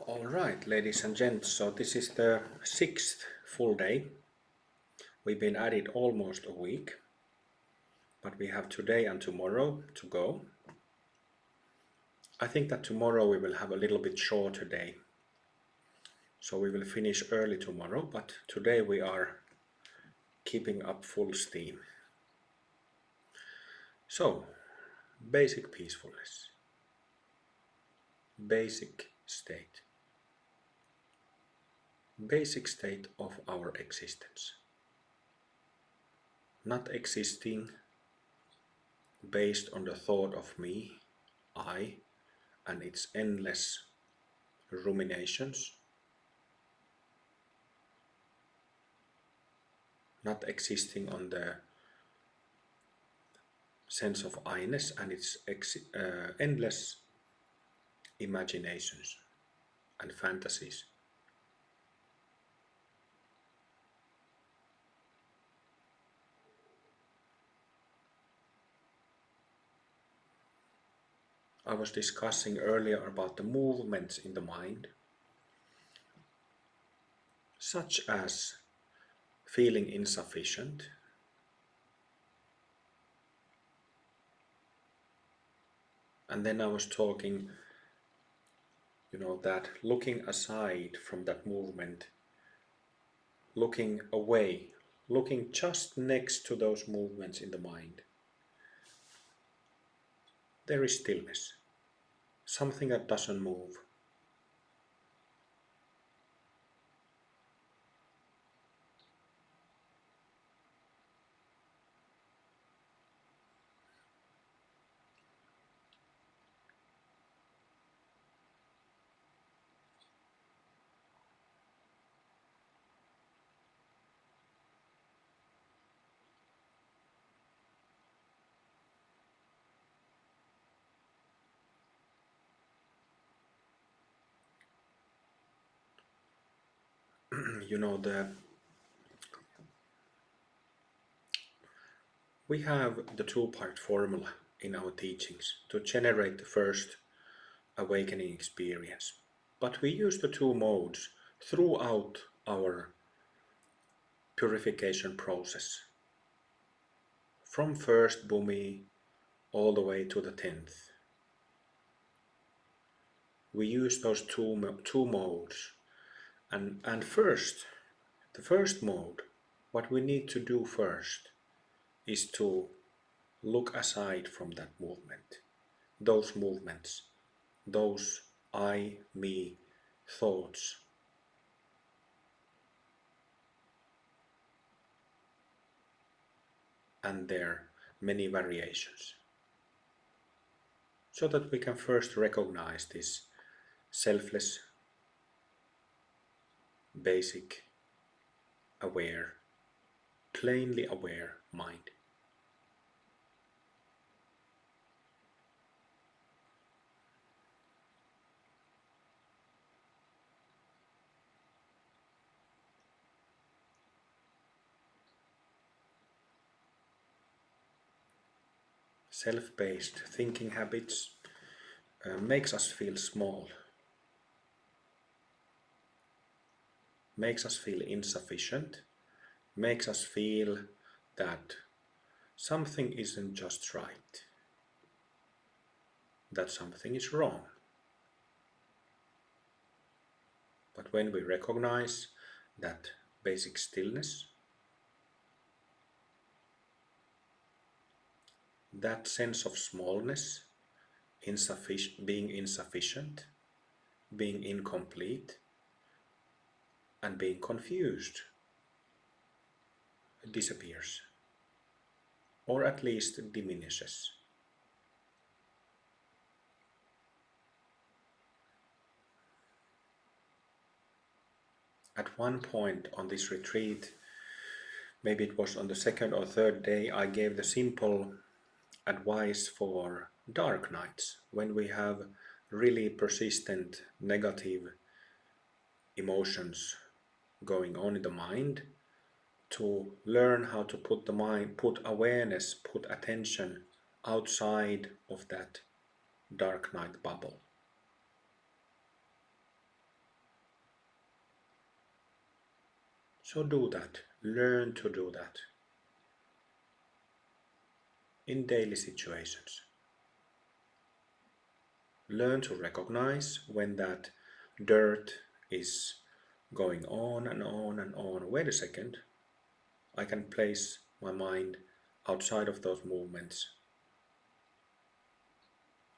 Alright, ladies and gents, so this is the 6th full day. We've been at it almost a week, but we have today and tomorrow to go. I think that tomorrow we will have a little bit shorter day, so we will finish early tomorrow, but today we are keeping up full steam. So, basic peacefulness, basic state of our existence. Not existing based on the thought of me, I, and its endless ruminations. Not existing on the sense of I-ness and its endless imaginations and fantasies. I was discussing earlier about the movements in the mind, such as feeling insufficient, and then I was talking, that looking aside from that movement, looking away, looking just next to those movements in the mind, there is stillness, something that doesn't move. We have the two-part formula in our teachings to generate the first awakening experience. But we use the two modes throughout our purification process, from first bhumi all the way to the 10th. We use those two modes. And first, the first mode, what we need to do first is to look aside from that movement, those movements, those I, me thoughts. And their many variations, so that we can first recognize this selfless, basic, aware, plainly aware mind. Self-based thinking habits makes us feel small, makes us feel insufficient, makes us feel that something isn't just right, that something is wrong. But when we recognize that basic stillness, that sense of smallness, being insufficient, being incomplete, and being confused disappears, or at least diminishes. At one point on this retreat, maybe it was on the second or third day, I gave the simple advice for dark nights, when we have really persistent negative emotions going on in the mind, to learn how to put awareness, put attention outside of that dark night bubble. So do that. Learn to do that in daily situations. Learn to recognize when that dirt is going on and on and on. Wait a second, I can place my mind outside of those movements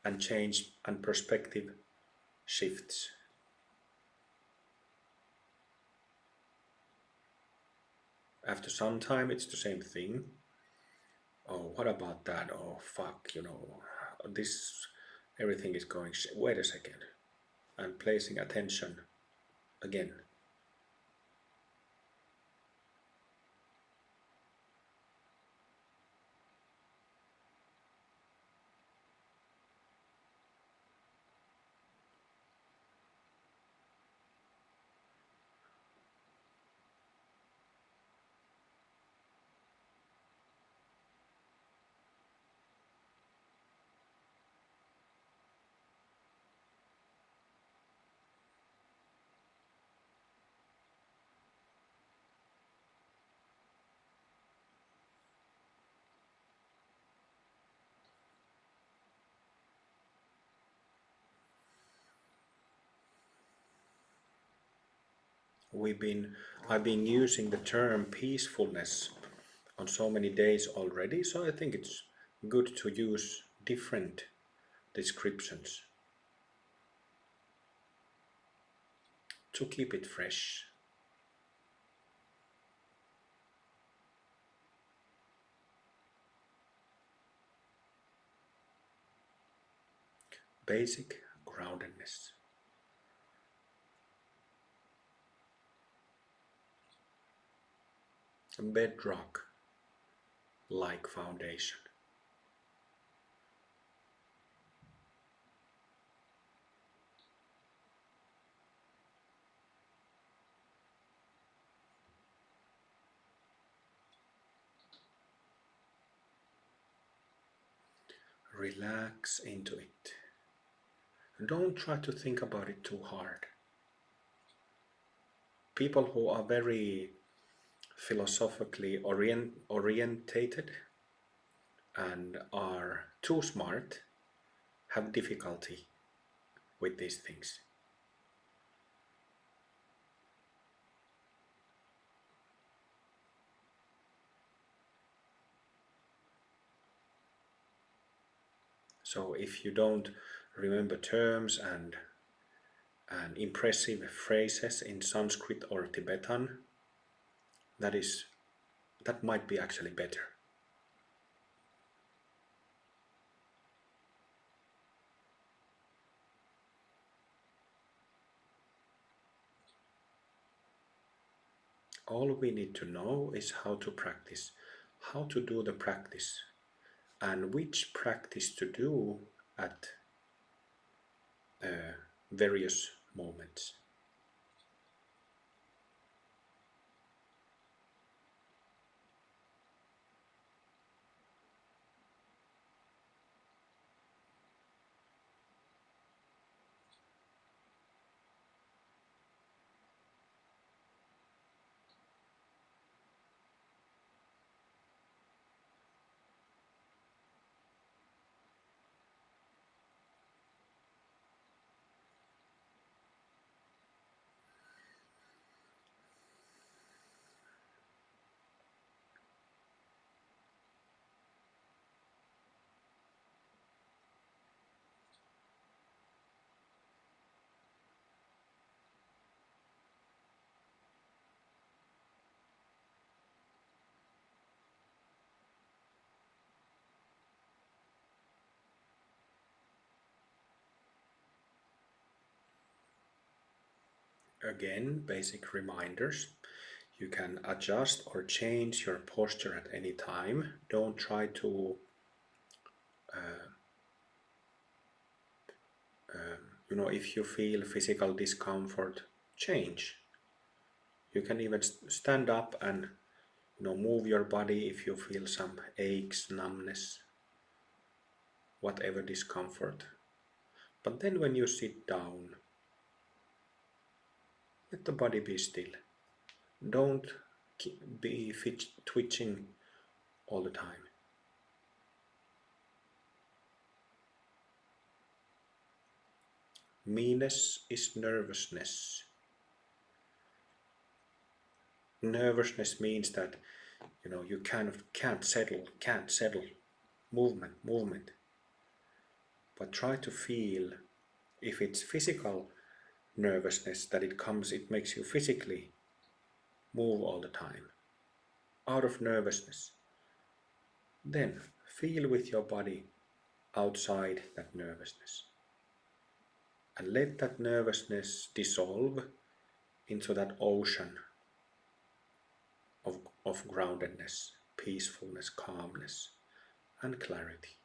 and change, and perspective shifts. After some time, it's the same thing. Oh, what about that? Oh, fuck, this, everything is going. Wait a second. And placing attention again. I've been using the term peacefulness on so many days already, so I think it's good to use different descriptions to keep it fresh. Basic groundedness. Bedrock like foundation. Relax into it. Don't try to think about it too hard. People who are very philosophically orientated and are too smart have difficulty with these things. So if you don't remember terms and impressive phrases in Sanskrit or Tibetan, that might be actually better. All we need to know is how to practice, how to do the practice, and which practice to do at various moments. Again, basic reminders. You can adjust or change your posture at any time. Don't try to, if you feel physical discomfort, change. You can even stand up and move your body if you feel some aches, numbness, whatever discomfort. But then when you sit down, let the body be still. Don't be twitching all the time. Meanness is nervousness. Nervousness means that you kind of can't settle. Movement. But try to feel if it's physical nervousness that it makes you physically move all the time out of nervousness. Then feel with your body outside that nervousness. And let that nervousness dissolve into that ocean of groundedness, peacefulness, calmness, and clarity.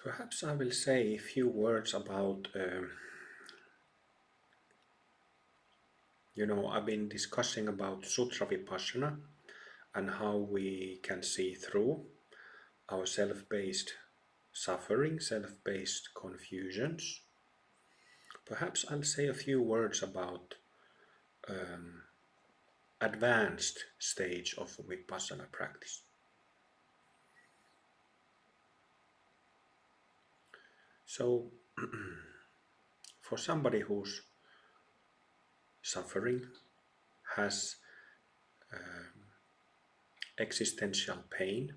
Perhaps I will say a few words about, I've been discussing about Sutra Vipassana and how we can see through our self-based suffering, self-based confusions. Perhaps I'll say a few words about advanced stage of Vipassana practice. So, for somebody who's suffering, has existential pain,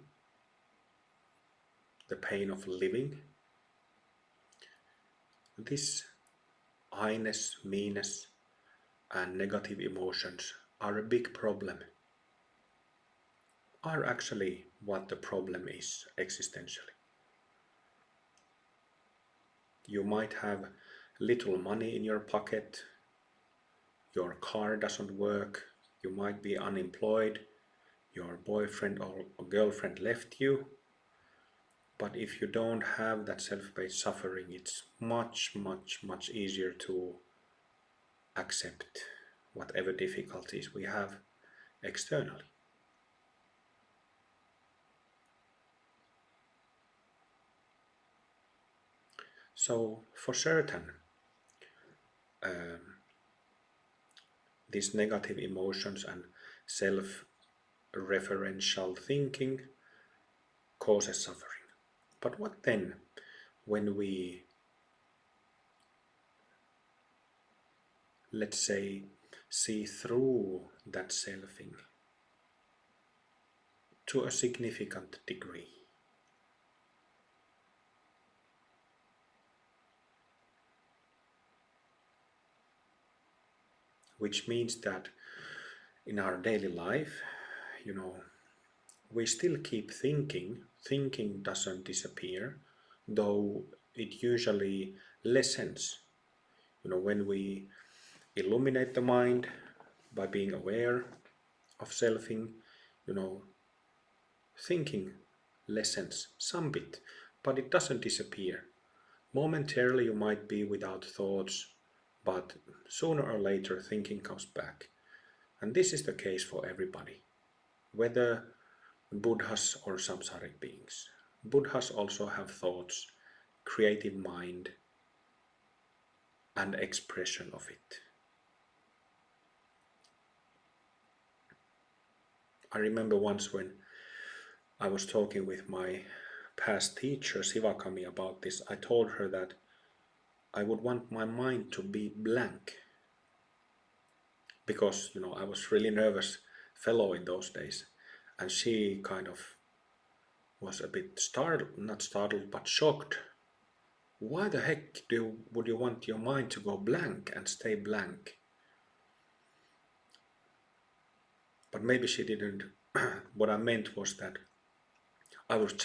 the pain of living, this I-ness, me-ness, and negative emotions are a big problem, are actually what the problem is existentially. You might have little money in your pocket, your car doesn't work, you might be unemployed, your boyfriend or girlfriend left you. But if you don't have that self-based suffering, it's much, much, much easier to accept whatever difficulties we have externally. So for certain, these negative emotions and self-referential thinking causes suffering. But what then when we, let's say, see through that selfing to a significant degree? Which means that in our daily life, we still keep thinking. Thinking doesn't disappear, though it usually lessens. When we illuminate the mind by being aware of selfing, thinking lessens some bit, but it doesn't disappear. Momentarily you might be without thoughts, but sooner or later thinking comes back. And this is the case for everybody, whether Buddhas or samsaric beings. Buddhas also have thoughts, creative mind, and expression of it. I remember once when I was talking with my past teacher Sivakami about this, I told her that I would want my mind to be blank because I was really nervous fellow in those days, and she kind of was a bit startled, not startled, but shocked. Why the heck would you want your mind to go blank and stay blank? But maybe she didn't. What I meant was that I would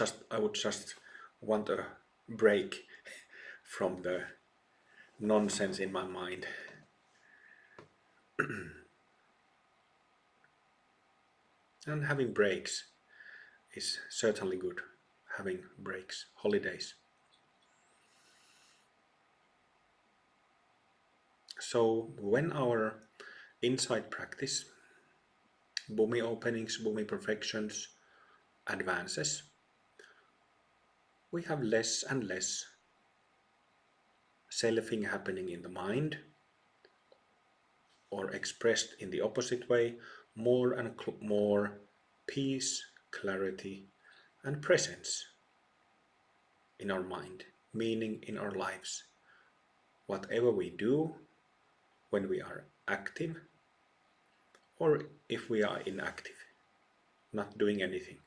just want a break from the nonsense in my mind. And having breaks is certainly good. Having breaks, holidays. So when our insight practice, Bhumi openings, Bhumi perfections, advances, we have less and less selfing happening in the mind, or expressed in the opposite way, more and more peace, clarity, and presence in our mind, meaning in our lives. Whatever we do, when we are active, or if we are inactive, not doing anything,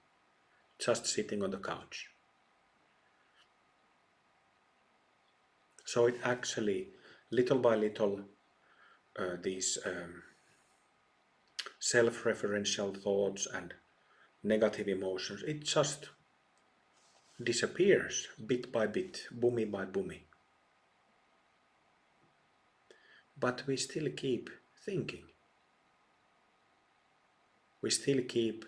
just sitting on the couch. So it actually, little by little, these self-referential thoughts and negative emotions, it just disappears bit by bit, bhumi by bhumi. But we still keep thinking. We still keep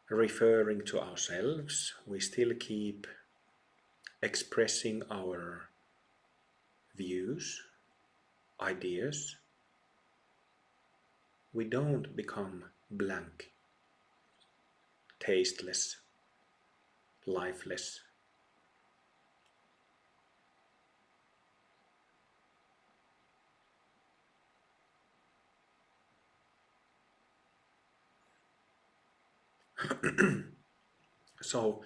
referring to ourselves. We still keep expressing our views, ideas. We don't become blank, tasteless, lifeless. So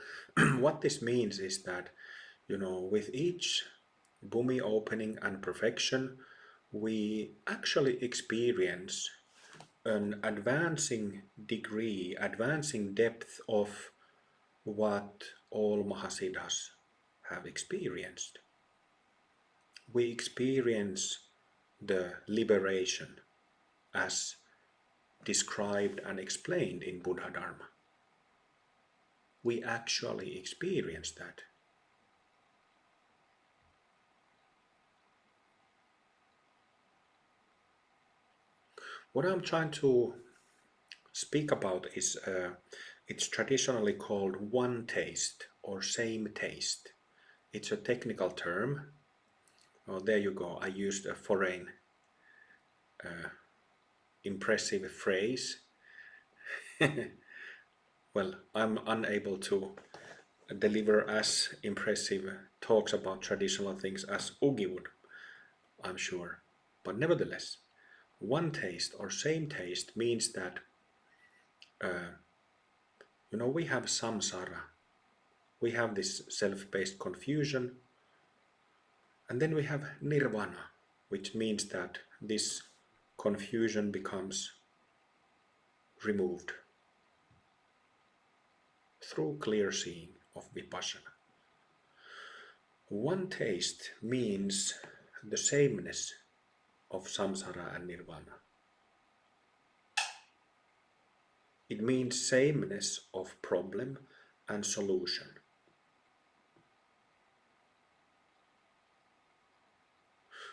what this means is that, with each bhumi opening and perfection, we actually experience an advancing degree, advancing depth of what all Mahasiddhas have experienced. We experience the liberation as described and explained in Buddha Dharma. We actually experience that. What I'm trying to speak about is it's traditionally called one taste or same taste. It's a technical term. Oh, there you go. I used a foreign impressive phrase. Well, I'm unable to deliver as impressive talks about traditional things as Ugi would, I'm sure. But nevertheless, one taste or same taste means that we have samsara, we have this self-based confusion, and then we have nirvana, which means that this confusion becomes removed through clear seeing of vipassana. One taste means the sameness of samsara and nirvana. It means sameness of problem and solution.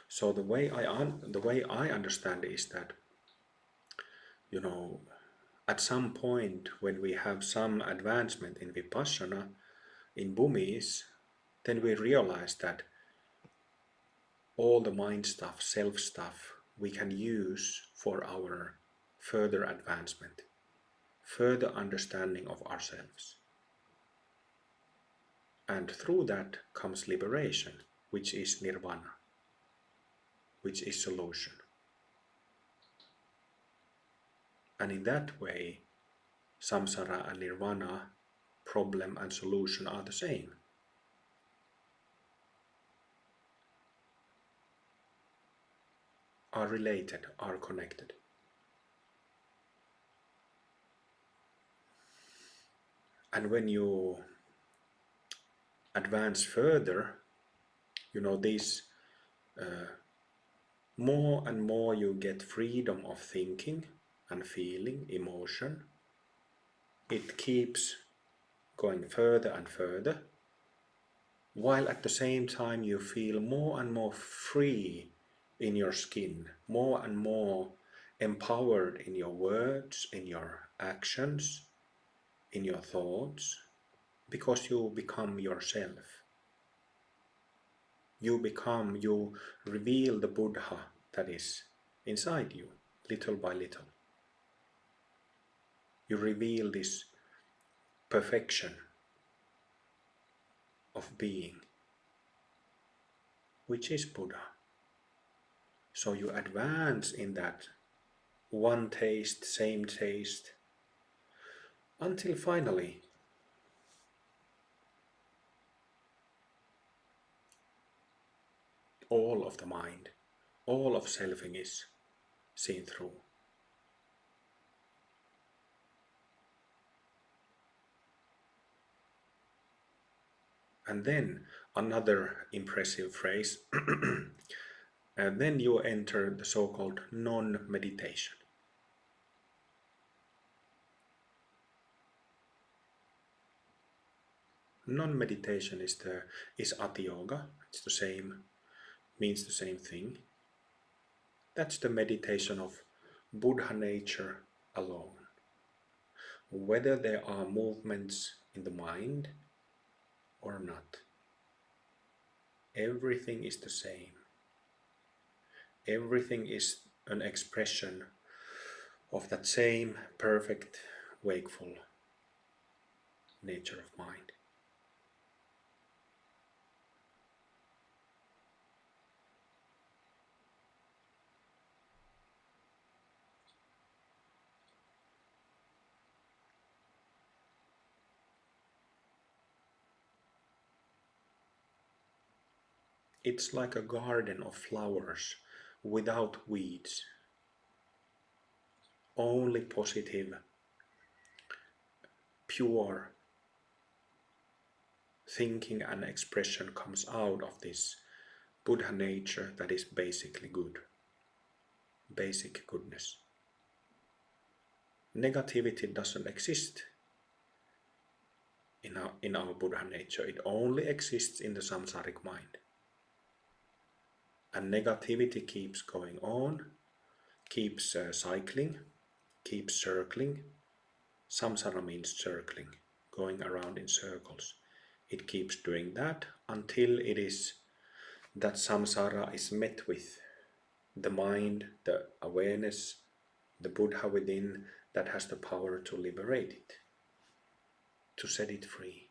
So the way I understand is that, at some point when we have some advancement in vipassana, in bhumis, then we realize that all the mind stuff, self stuff, we can use for our further advancement, further understanding of ourselves. And through that comes liberation, which is nirvana, which is solution. And in that way, samsara and nirvana, problem and solution, are the same. Are related, are connected. And when you advance further, these more and more you get freedom of thinking and feeling, emotion. It keeps going further and further, while at the same time you feel more and more free in your skin, more and more empowered in your words, in your actions, in your thoughts, because you become yourself. You reveal the Buddha that is inside you, little by little. You reveal this perfection of being, which is Buddha. So you advance in that one taste, same taste, until finally all of the mind, all of selfing is seen through. And then another impressive phrase, and then you enter the so-called non-meditation. Non-meditation is Atiyoga. It's the same, means the same thing. That's the meditation of Buddha nature alone. Whether there are movements in the mind or not, everything is the same. Everything is an expression of that same perfect, wakeful nature of mind. It's like a garden of flowers without weeds. Only positive, pure thinking and expression comes out of this Buddha nature that is basically good, basic goodness. Negativity doesn't exist in our Buddha nature. It only exists in the samsaric mind. And negativity keeps going on, keeps cycling, keeps circling. Samsara means circling, going around in circles. It keeps doing that until it is that samsara is met with the mind, the awareness, the Buddha within that has the power to liberate it, to set it free.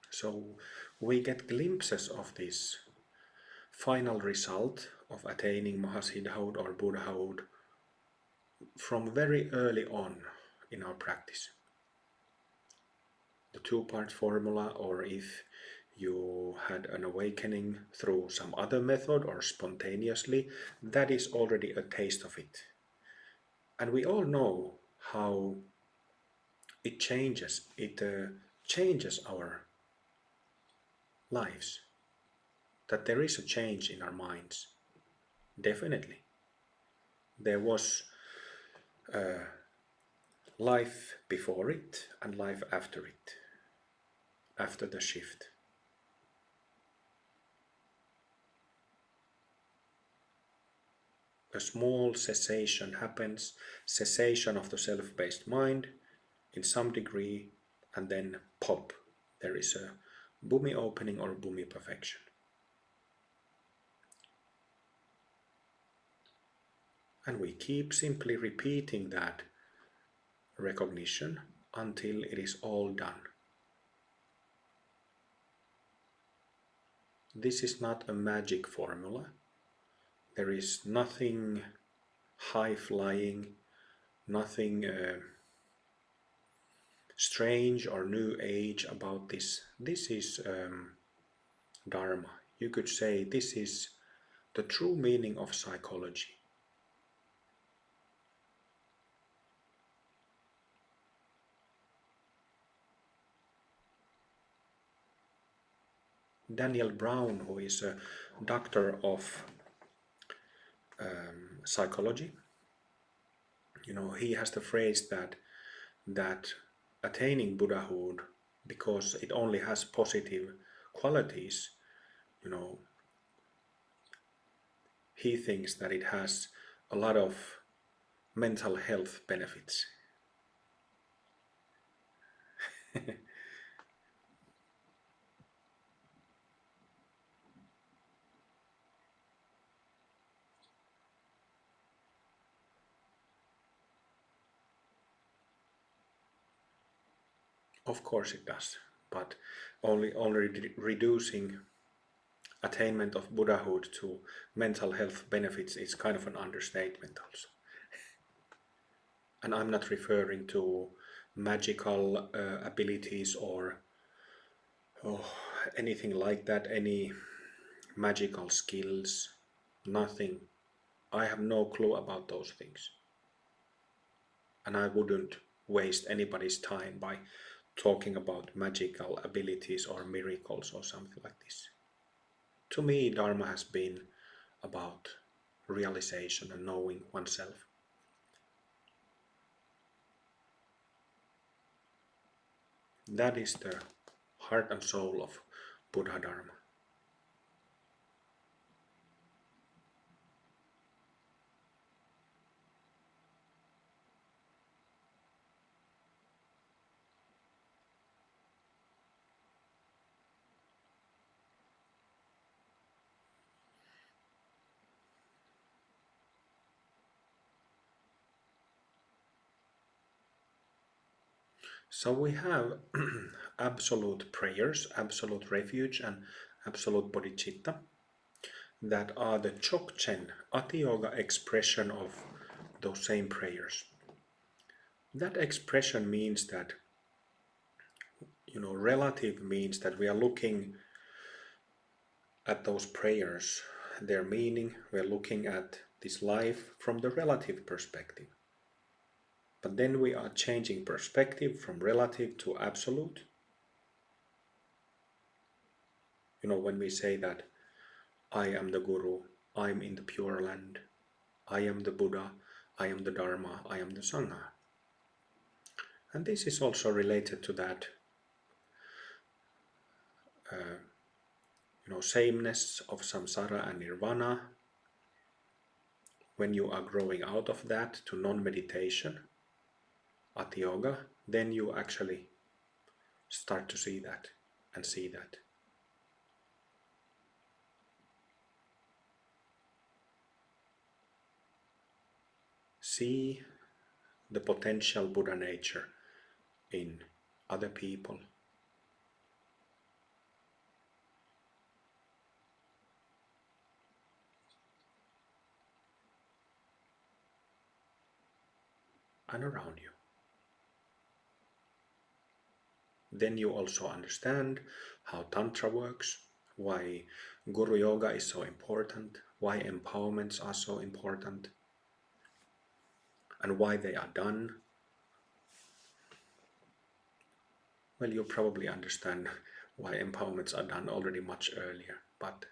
So we get glimpses of this final result of attaining Mahasiddhahood or Buddhahood from very early on in our practice. The two-part formula, or if you had an awakening through some other method or spontaneously, that is already a taste of it. And we all know how it changes. It changes our lives. That there is a change in our minds. Definitely. There was life before it and life after it, after the shift. A small cessation happens, cessation of the self-based mind in some degree, and then pop, there is a bhumi opening or bhumi perfection. And we keep simply repeating that recognition until it is all done. This is not a magic formula. There is nothing high-flying, nothing strange or new age about this. This is Dharma. You could say this is the true meaning of psychology. Daniel Brown, who is a doctor of psychology, he has the phrase that attaining Buddhahood, because it only has positive qualities, he thinks that it has a lot of mental health benefits. Of course it does, but only reducing attainment of Buddhahood to mental health benefits is kind of an understatement also. And I'm not referring to magical abilities or anything like that, any magical skills, nothing. I have no clue about those things. And I wouldn't waste anybody's time by talking about magical abilities or miracles or something like this. To me, Dharma has been about realization and knowing oneself. That is the heart and soul of Buddha Dharma. So we have absolute prayers, absolute refuge, and absolute bodhicitta that are the Chokchen, Atiyoga expression of those same prayers. That expression means that, relative means that we are looking at those prayers, their meaning, we are looking at this life from the relative perspective. But then we are changing perspective from relative to absolute. When we say that I am the Guru, I am in the Pure Land, I am the Buddha, I am the Dharma, I am the Sangha. And this is also related to that sameness of samsara and nirvana. When you are growing out of that to non-meditation, Atiyoga, then you actually start to see that and see that. See the potential Buddha nature in other people. And around you. Then you also understand how Tantra works, why Guru Yoga is so important, why empowerments are so important, and why they are done. Well, you probably understand why empowerments are done already much earlier, but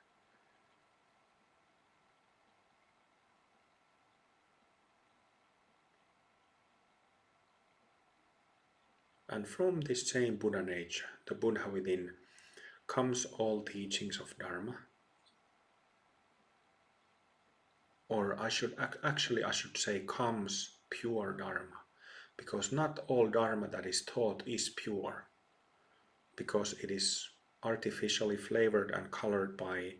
and from this same Buddha nature, the Buddha within, comes all teachings of Dharma. Or I should say comes pure Dharma, because not all Dharma that is taught is pure, because it is artificially flavored and colored by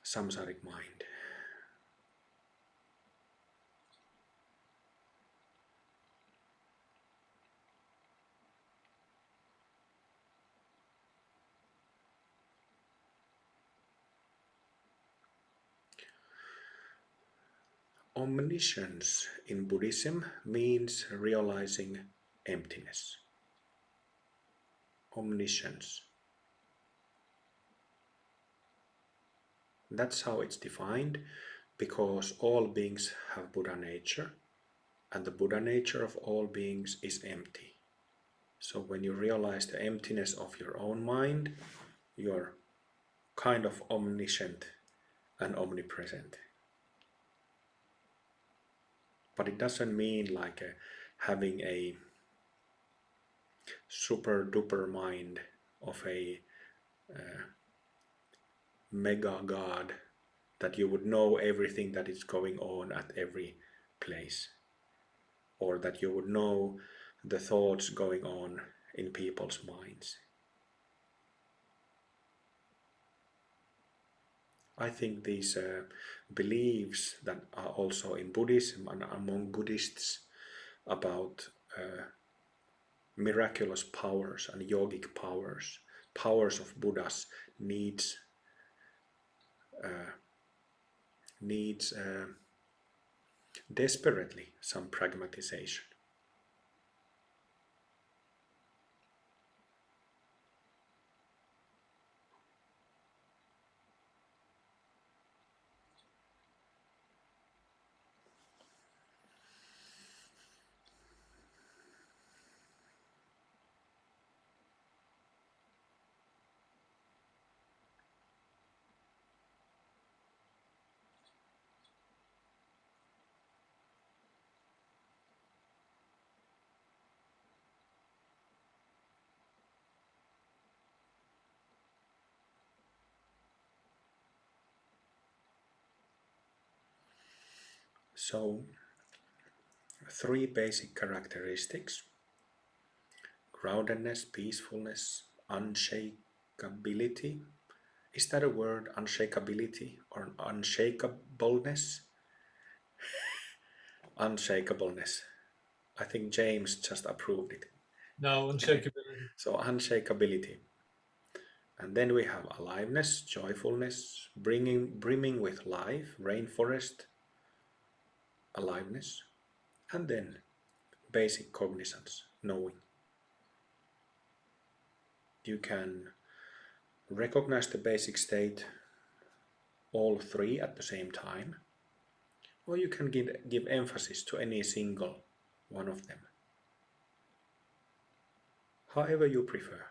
samsaric mind. Omniscience in Buddhism means realizing emptiness. Omniscience. That's how it's defined, because all beings have Buddha nature, and the Buddha nature of all beings is empty. So when you realize the emptiness of your own mind, you're kind of omniscient and omnipresent. But it doesn't mean like having a super duper mind of a mega god, that you would know everything that is going on at every place, or that you would know the thoughts going on in people's minds. I think these beliefs that are also in Buddhism and among Buddhists about miraculous powers and yogic powers, powers of Buddhas, needs desperately some pragmatization. So, three basic characteristics: groundedness, peacefulness, unshakability. Is that a word, unshakability or unshakableness? Unshakableness. I think James just approved it. No, unshakability. So, unshakability. And then we have aliveness, joyfulness, brimming with life, rainforest, aliveness. And then basic cognizance, knowing. You can recognize the basic state, all three at the same time, or you can give emphasis to any single one of them, however you prefer.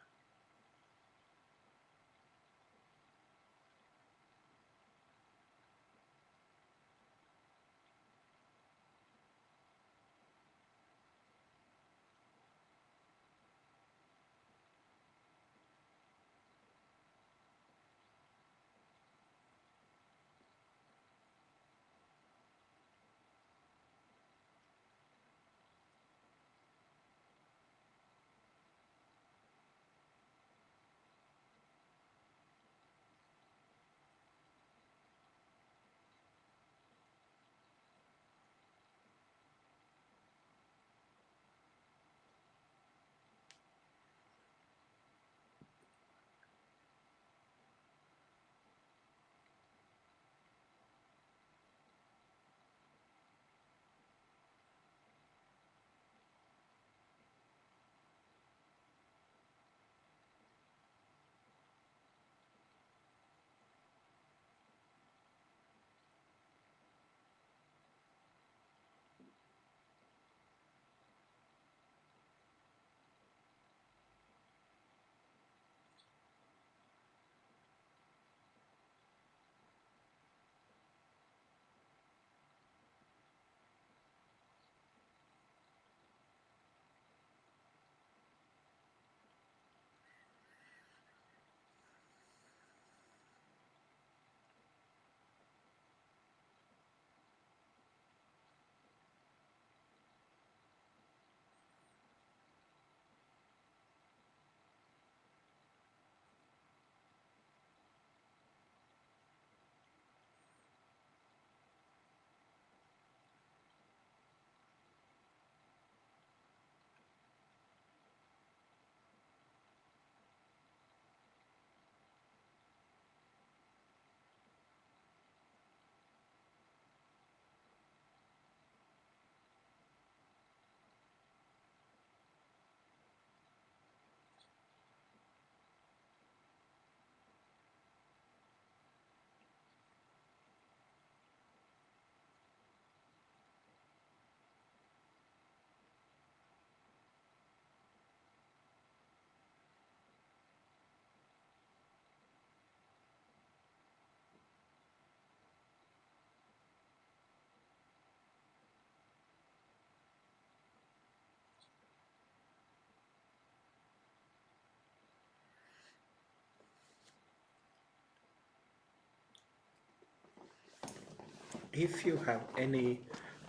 If you have any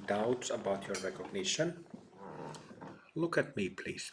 doubts about your recognition, look at me, please.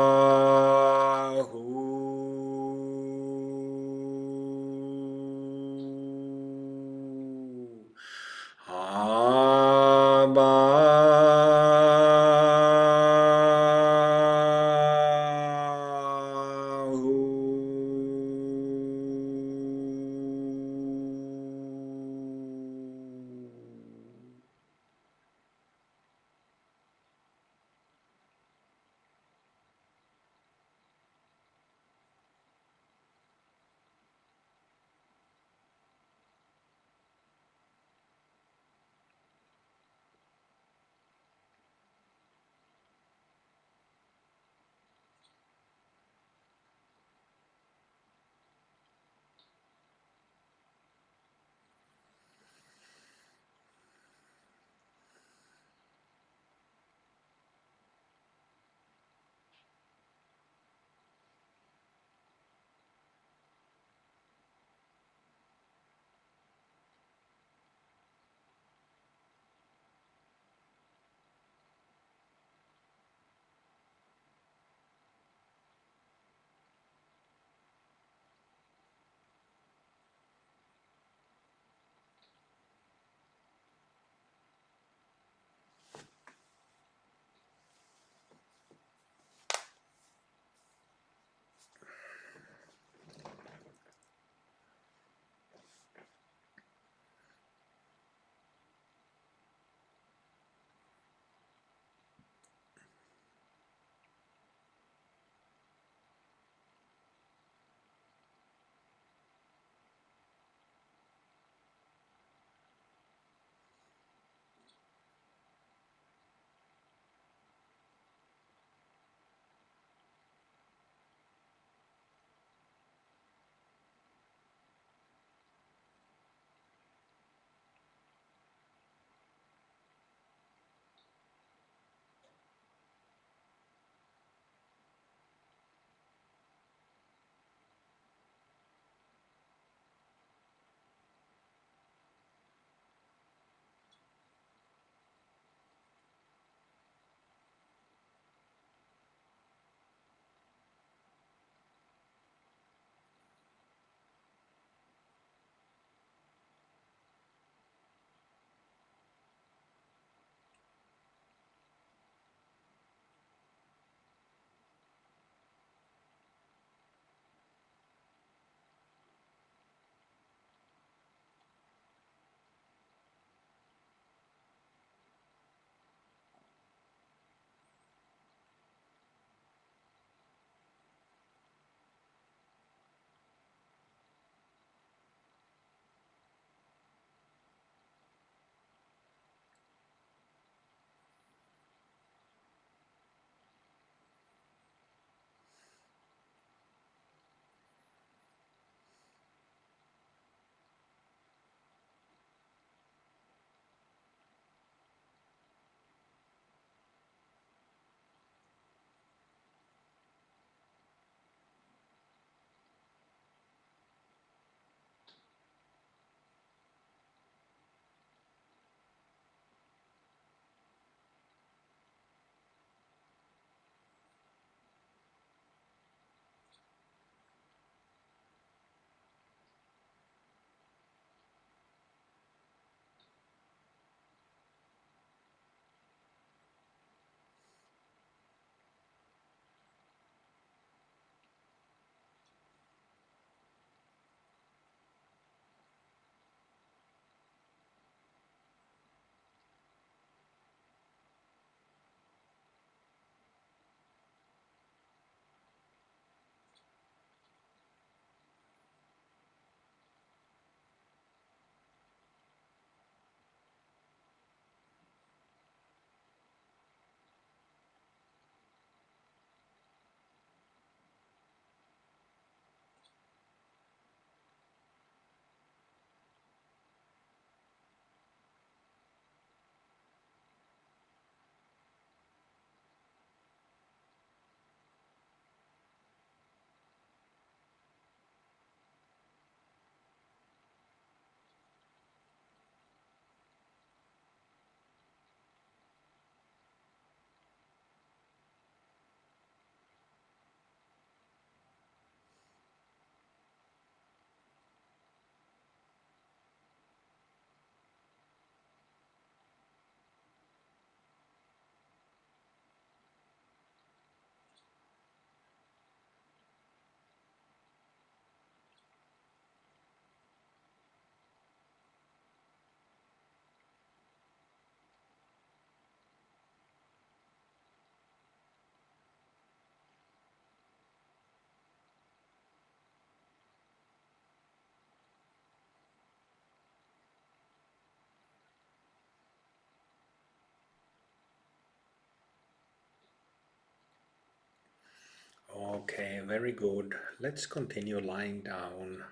Okay, very good. Let's continue lying down.